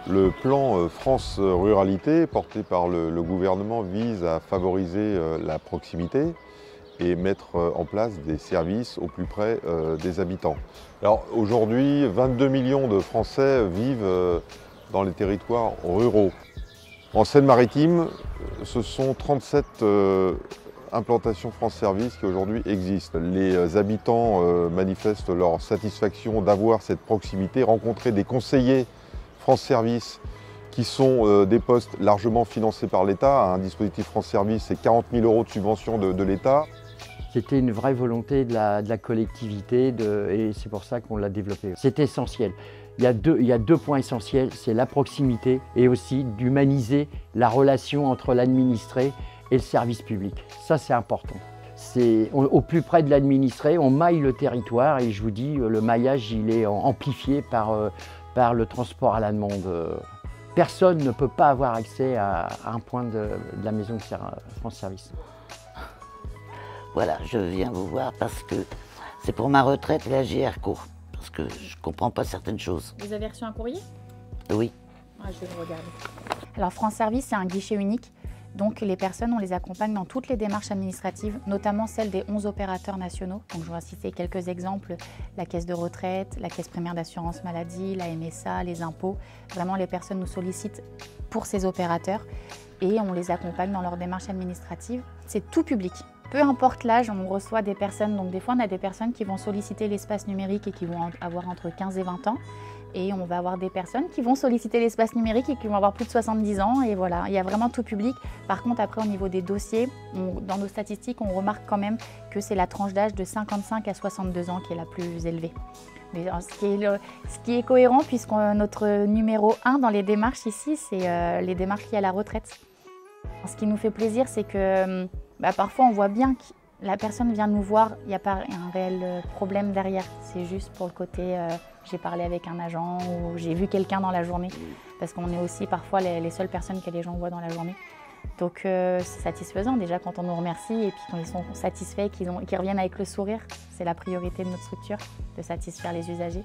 Le plan France Ruralité porté par le gouvernement vise à favoriser la proximité et mettre en place des services au plus près des habitants. Alors aujourd'hui, 22 millions de Français vivent dans les territoires ruraux. En Seine-Maritime, ce sont 37 implantations France Service qui aujourd'hui existent. Les habitants manifestent leur satisfaction d'avoir cette proximité, rencontrer des conseillers France Service qui sont des postes largement financés par l'État. Un dispositif France Service, c'est 40 000 € de subvention de l'État. C'était une vraie volonté de la collectivité et c'est pour ça qu'on l'a développé. C'est essentiel. Il y a deux points essentiels, c'est la proximité et aussi d'humaniser la relation entre l'administré et le service public. Ça, c'est important. C'est au plus près de l'administré, on maille le territoire et je vous dis, le maillage, il est amplifié par le transport à la demande. Personne ne peut pas avoir accès à un point de la maison de France Service. Voilà, je viens vous voir parce que c'est pour ma retraite et la GRCO, parce que je ne comprends pas certaines choses. Vous avez reçu un courrier? Oui. Je vais le regarder. Alors France Service, c'est un guichet unique. Donc les personnes, on les accompagne dans toutes les démarches administratives, notamment celles des 11 opérateurs nationaux. Donc je vais citer quelques exemples, la caisse de retraite, la caisse primaire d'assurance maladie, la MSA, les impôts. Vraiment, les personnes nous sollicitent pour ces opérateurs et on les accompagne dans leurs démarches administratives. C'est tout public. Peu importe l'âge, on reçoit des personnes, donc des fois on a des personnes qui vont solliciter l'espace numérique et qui vont avoir entre 15 et 20 ans. Et on va avoir des personnes qui vont solliciter l'espace numérique et qui vont avoir plus de 70 ans. Et voilà, il y a vraiment tout public. Par contre, après, au niveau des dossiers, dans nos statistiques, on remarque quand même que c'est la tranche d'âge de 55 à 62 ans qui est la plus élevée. Mais ce qui est cohérent, puisque notre numéro 1 dans les démarches ici, c'est les démarches liées à la retraite. Ce qui nous fait plaisir, c'est que parfois, on voit bien que la personne vient nous voir, il n'y a pas un réel problème derrière. C'est juste pour le côté, j'ai parlé avec un agent ou j'ai vu quelqu'un dans la journée. Parce qu'on est aussi parfois les seules personnes que les gens voient dans la journée. Donc c'est satisfaisant déjà quand on nous remercie et puis quand ils sont satisfaits, qu'ils reviennent avec le sourire. C'est la priorité de notre structure, de satisfaire les usagers.